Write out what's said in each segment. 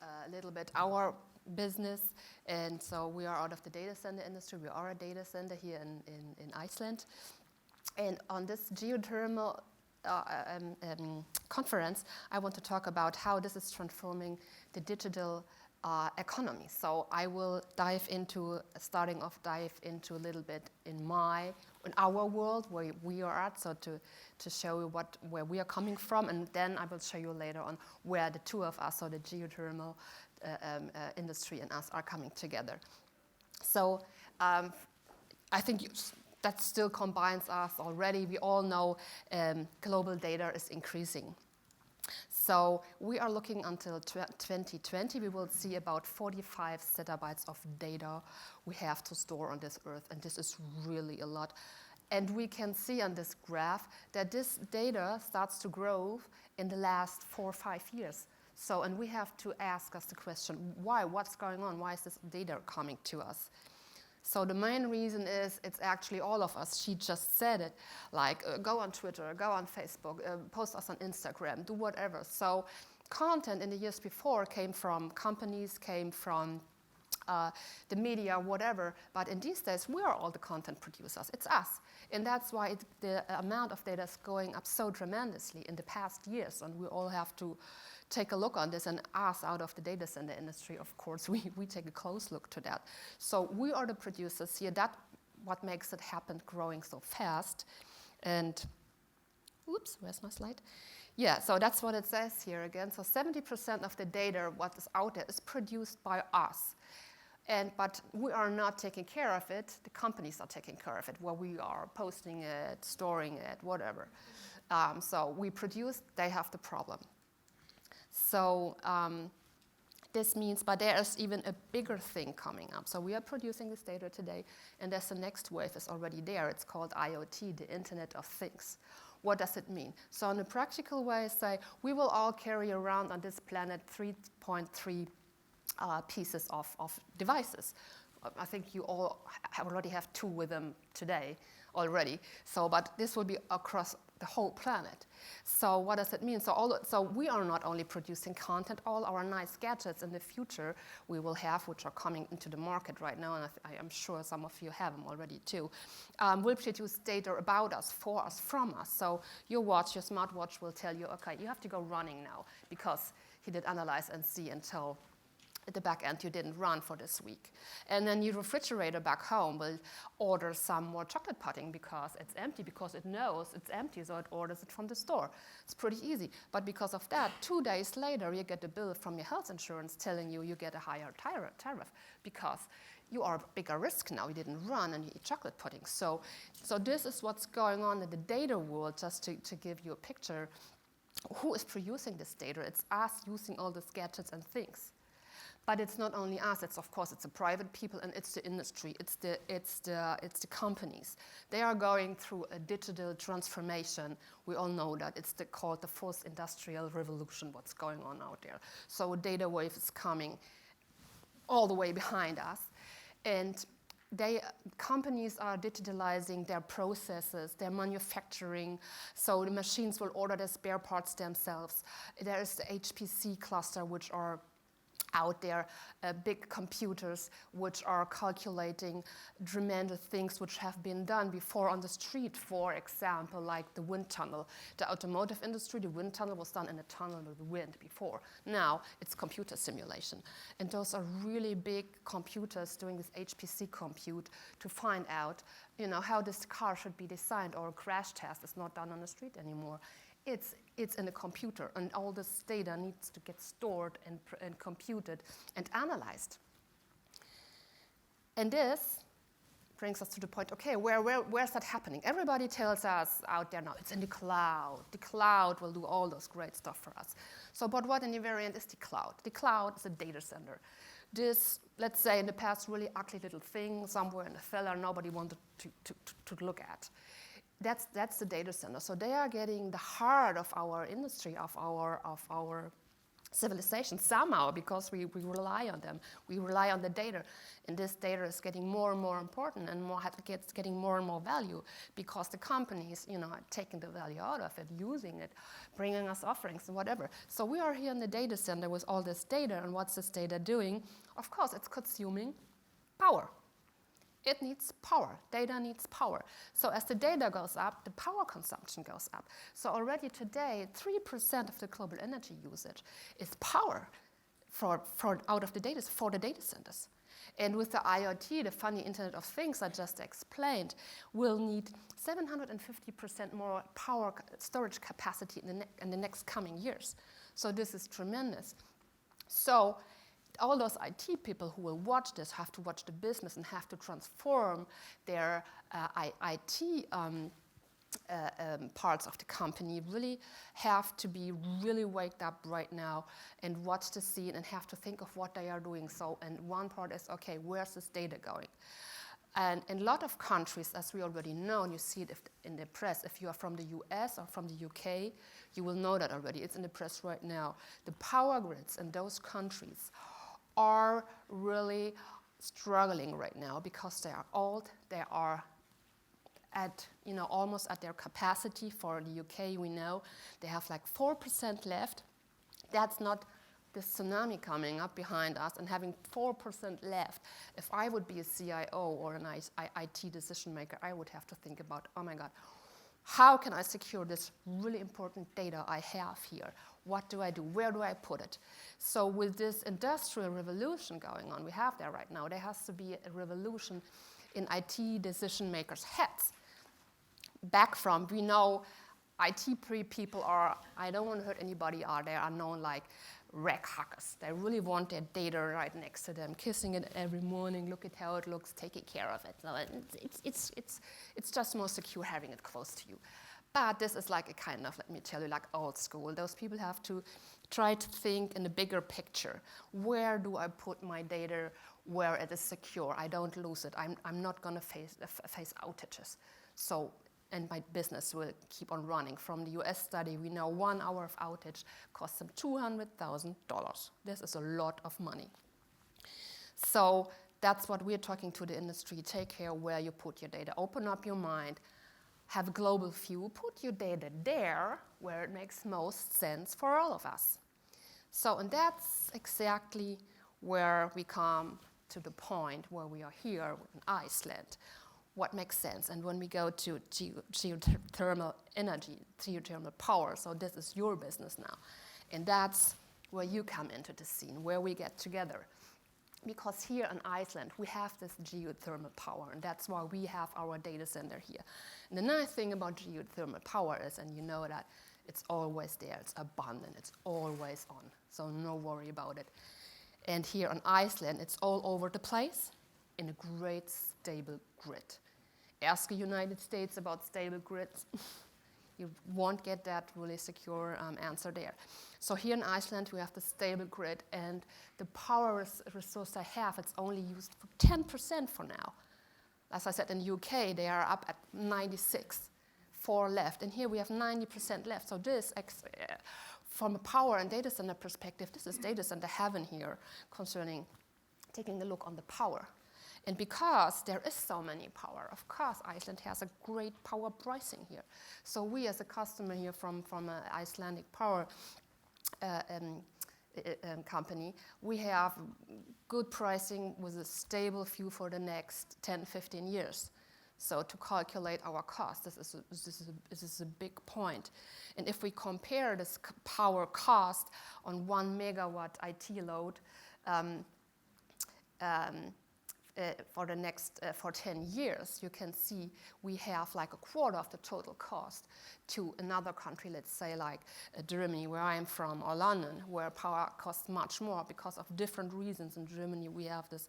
a little bit our business. And so we are out of the data center industry. We are a data center here in Iceland. And on this geothermal conference, I want to talk about how this is transforming the digital economy. So I will dive into a little bit in our world where we are at, so to show you where we are coming from, and then I will show you later on where the two of us, so the geothermal industry and us, are coming together. So I think that still combines us already. We all know global data is increasing. So we are looking until 2020. We will see about 45 zettabytes of data we have to store on this earth, and this is really a lot. And we can see on this graph that this data starts to grow in the last 4 or 5 years. So, and we have to ask us the question, why? What's going on? Why is this data coming to us? So the main reason is it's actually all of us. She just said it, like go on Twitter, go on Facebook, post us on Instagram, do whatever. So content in the years before came from companies, came from the media, whatever. But in these days, we are all the content producers. It's us. And that's why the amount of data is going up so tremendously in the past years. And we all have to take a look on this, and us out of the data center industry, of course, we take a close look to that. So we are the producers here. That's what makes it happen, growing so fast. And, oops, where's my slide? Yeah, so that's what it says here again. So 70% of the data, what is out there, is produced by us. But we are not taking care of it. The companies are taking care of it, where we are posting it, storing it, whatever. So we produce, they have the problem. So this means, but there is even a bigger thing coming up. So we are producing this data today, and there's the next wave is already there. It's called IoT, the Internet of Things. What does it mean? So in a practical way, say, we will all carry around on this planet 3.3 pieces of devices. I think you all already have 2 with them today already. So, but this will be across the whole planet. So what does it mean? So we are not only producing content, all our nice gadgets in the future we will have, which are coming into the market right now, and I am sure some of you have them already too, will produce data about us, for us, from us. So your watch, your smartwatch will tell you, okay, you have to go running now because he did analyze and see and tell at the back end you didn't run for this week. And then your refrigerator back home will order some more chocolate pudding because it's empty, because it knows it's empty, so it orders it from the store. It's pretty easy. But because of that, 2 days later you get a bill from your health insurance telling you get a higher tariff because you are a bigger risk now. You didn't run and you eat chocolate pudding. So this is what's going on in the data world, just to give you a picture. Who is producing this data? It's us using all these gadgets and things. But it's not only us. It's of course it's the private people and it's the industry. It's the companies. They are going through a digital transformation. We all know that it's called the fourth industrial revolution. What's going on out there? So a data wave is coming all the way behind us, and companies are digitalizing their processes, their manufacturing, so the machines will order their spare parts themselves. There is the HPC cluster, which are out there, big computers which are calculating tremendous things which have been done before on the street, for example, like the wind tunnel. The automotive industry, the wind tunnel was done in a tunnel with wind before. Now it's computer simulation. And those are really big computers doing this HPC compute to find out, how this car should be designed, or a crash test is not done on the street anymore. It's in a computer, and all this data needs to get stored and computed and analyzed. And this brings us to the point, okay, where's that happening? Everybody tells us out there now, it's in the cloud. The cloud will do all those great stuff for us. So, but what in the variant is the cloud? The cloud is a data center. This, let's say in the past, really ugly little thing somewhere in the cellar nobody wanted to look at. That's the data center. So they are getting the heart of our industry, of our civilization somehow, because we rely on them. We rely on the data, and this data is getting more and more important, and getting more and more value, because the companies, are taking the value out of it, using it, bringing us offerings and whatever. So we are here in the data center with all this data, and what's this data doing? Of course, it's consuming power. It needs power. Data needs power. So as the data goes up, the power consumption goes up. So already today, 3% of the global energy usage is power out of the data for the data centers. And with the IoT, the funny Internet of Things I just explained, we'll need 750% more power storage capacity in the next coming years. So this is tremendous. So all those IT people who will watch this have to watch the business and have to transform their IT parts of the company, really have to be really waked up right now and watch the scene and have to think of what they are doing. So, and one part is, okay, where's this data going? And in a lot of countries, as we already know, and you see it in the press, if you are from the US or from the UK, you will know that already. It's in the press right now. The power grids in those countries are really struggling right now because they are old, they are at, almost at their capacity. For the UK, we know they have like 4% left. That's not the tsunami coming up behind us and having 4% left. If I would be a CIO or an IT decision maker, I would have to think about, oh my God, how can I secure this really important data I have here? What do I do? Where do I put it? So with this industrial revolution going on, we have there right now, there has to be a revolution in IT decision makers' heads. We know IT people are, I don't want to hurt anybody, they are known like rack hackers. They really want their data right next to them, kissing it every morning, look at how it looks, taking care of it. So it's just more secure having it close to you. But this is like a kind of, let me tell you, like old school. Those people have to try to think in the bigger picture. Where do I put my data where it is secure? I don't lose it. I'm not going to face outages. So, and my business will keep on running. From the US study, we know 1 hour of outage costs them $200,000. This is a lot of money. So that's what we're talking to the industry. Take care where you put your data. Open up your mind. Have a global view, put your data there where it makes most sense for all of us. So, and that's exactly where we come to the point where we are here in Iceland. What makes sense? And when we go to geothermal energy, geothermal power, so this is your business now. And that's where you come into the scene, where we get together. Because here in Iceland, we have this geothermal power, and that's why we have our data center here. And the nice thing about geothermal power is, and you know that, it's always there, it's abundant, it's always on, so no worry about it. And here in Iceland, it's all over the place in a great stable grid. Ask the United States about stable grids. You won't get that really secure answer there. So here in Iceland, we have the stable grid, and the power resource I have, it's only used for 10% for now. As I said, in the UK, they are up at 96, 4 left, and here we have 90% left. So this, from a power and data center perspective, this is data center heaven here concerning taking a look on the power. And because there is so many power, of course, Iceland has a great power pricing here. So we as a customer here from an Icelandic power company, we have good pricing with a stable view for the next 10, 15 years. So to calculate our cost, this is a big point. And if we compare this power cost on 1 megawatt IT load, for the next for 10 years, you can see we have like a quarter of the total cost to another country, let's say like Germany, where I am from, or London, where power costs much more because of different reasons. In Germany, we have this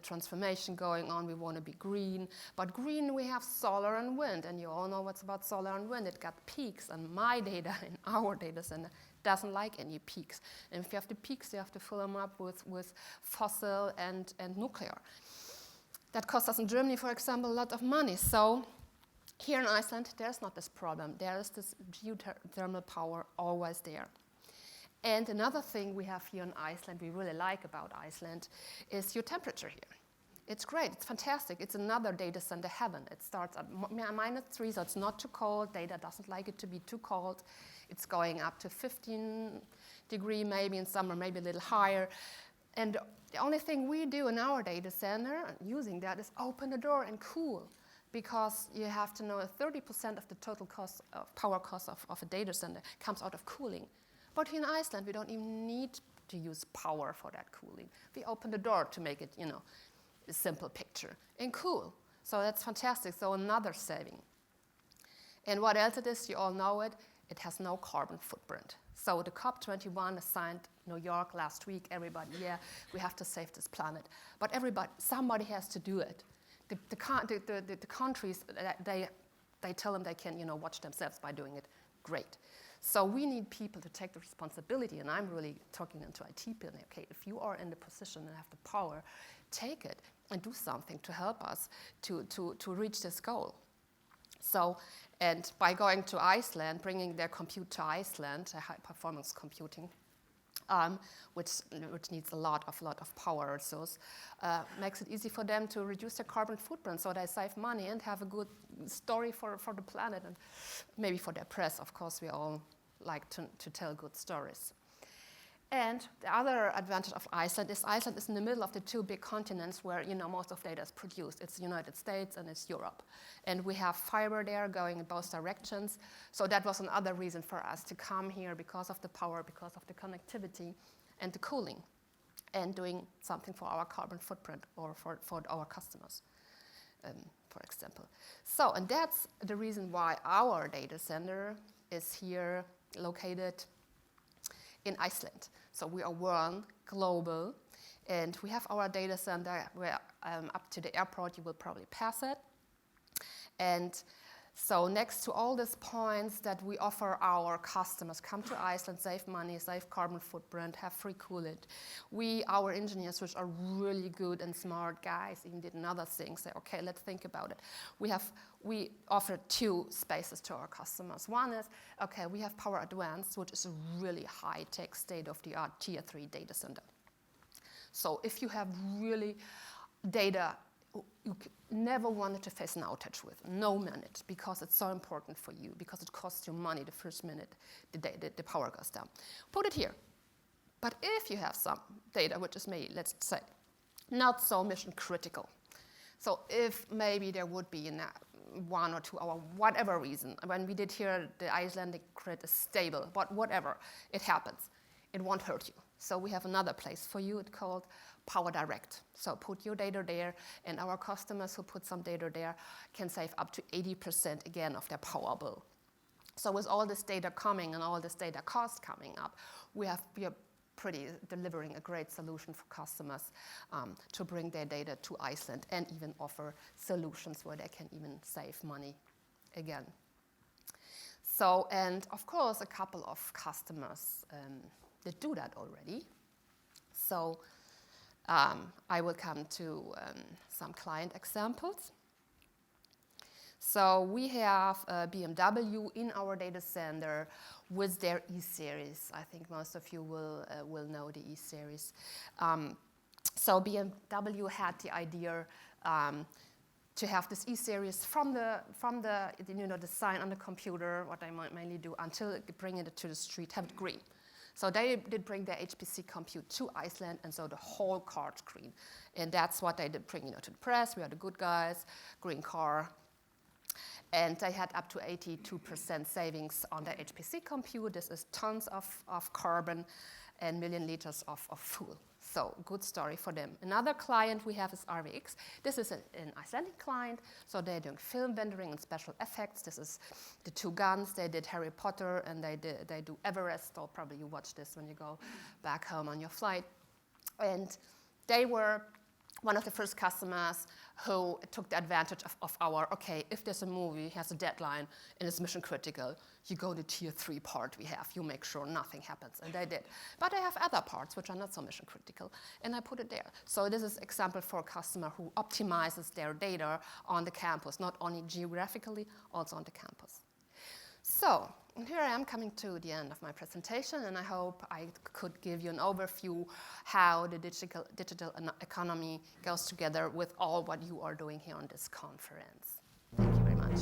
transformation going on. We want to be green, but green we have solar and wind, and you all know what's about solar and wind. It got peaks, and my data in our data center doesn't like any peaks. And if you have the peaks, you have to fill them up with fossil and nuclear. That costs us in Germany, for example, a lot of money. So here in Iceland, there's not this problem. There is this geothermal power always there. And another thing we have here in Iceland, we really like about Iceland, is your temperature here. It's great, it's fantastic. It's another data center heaven. It starts at -3, so it's not too cold. Data doesn't like it to be too cold. It's going up to 15 degrees maybe in summer, maybe a little higher. And the only thing we do in our data center, using that, is open the door and cool. Because you have to know that 30% of the total cost of power cost of a data center comes out of cooling. But here in Iceland, we don't even need to use power for that cooling. We open the door to make it, a simple picture and cool. So that's fantastic. So another saving. And what else it is, you all know it, it has no carbon footprint. So the COP21 assigned New York last week, everybody, yeah, we have to save this planet. But somebody has to do it. The countries, they tell them they can, watch themselves by doing it. Great. So we need people to take the responsibility, and I'm really talking into IT people. Okay, if you are in the position and have the power, take it and do something to help us to reach this goal. So, and by going to Iceland, bringing their compute to Iceland, high-performance computing, which needs a lot of power resource, makes it easy for them to reduce their carbon footprint, so they save money and have a good story for the planet, and maybe for their press. Of course, we all like to tell good stories. And the other advantage of Iceland is in the middle of the two big continents where most of data is produced. It's the United States and it's Europe. And we have fiber there going in both directions. So that was another reason for us to come here, because of the power, because of the connectivity and the cooling, and doing something for our carbon footprint or for our customers, for example. So, and that's the reason why our data center is here located in Iceland. So we are Verne Global, and we have our data center where up to the airport you will probably pass it. And so next to all these points that we offer our customers, come to Iceland, save money, save carbon footprint, have free cooling. Our engineers, which are really good and smart guys, even did another thing, say, okay, let's think about it. We offer two spaces to our customers. One is, okay, we have Power Advanced, which is a really high-tech, state-of-the-art Tier 3 data center. So if you have really data you never wanted to face an outage with, no minute, because it's so important for you, because it costs you money the first minute the power goes down. Put it here. But if you have some data, which is maybe, let's say, not so mission critical, so if maybe there would be in 1 or 2 hour, whatever reason, when we did here, the Icelandic grid is stable, but whatever, it happens, it won't hurt you. So we have another place for you, it's called Power Direct. So put your data there, and our customers who put some data there can save up to 80% again of their power bill. So with all this data coming and all this data cost coming up, we are pretty delivering a great solution for customers to bring their data to Iceland, and even offer solutions where they can even save money again. So, and of course, a couple of customers that do that already. So I will come to some client examples. So we have BMW in our data center with their E-Series. I think most of you will know the E-Series. So BMW had the idea to have this E-Series from the sign on the computer, what I might mainly do, until bringing it to the street, have it green. So they did bring their HPC compute to Iceland, and so the whole car's green. And that's what they did bring to the press. We are the good guys, green car. And they had up to 82% savings on their HPC compute. This is tons of carbon and million liters of fuel. So good story for them. Another client we have is RVX. This is an Icelandic client. So they're doing film rendering and special effects. This is the two guns. They did Harry Potter, and they do Everest. Or probably you watch this when you go back home on your flight. And they were one of the first customers who took the advantage of our, okay, if there's a movie, has a deadline, and it's mission critical, you go to Tier 3 part we have, you make sure nothing happens, and they did. But I have other parts which are not so mission critical, and I put it there. So this is an example for a customer who optimizes their data on the campus, not only geographically, also on the campus. So And here I am coming to the end of my presentation, and I hope I could give you an overview how the digital economy goes together with all what you are doing here on this conference. Thank you very much.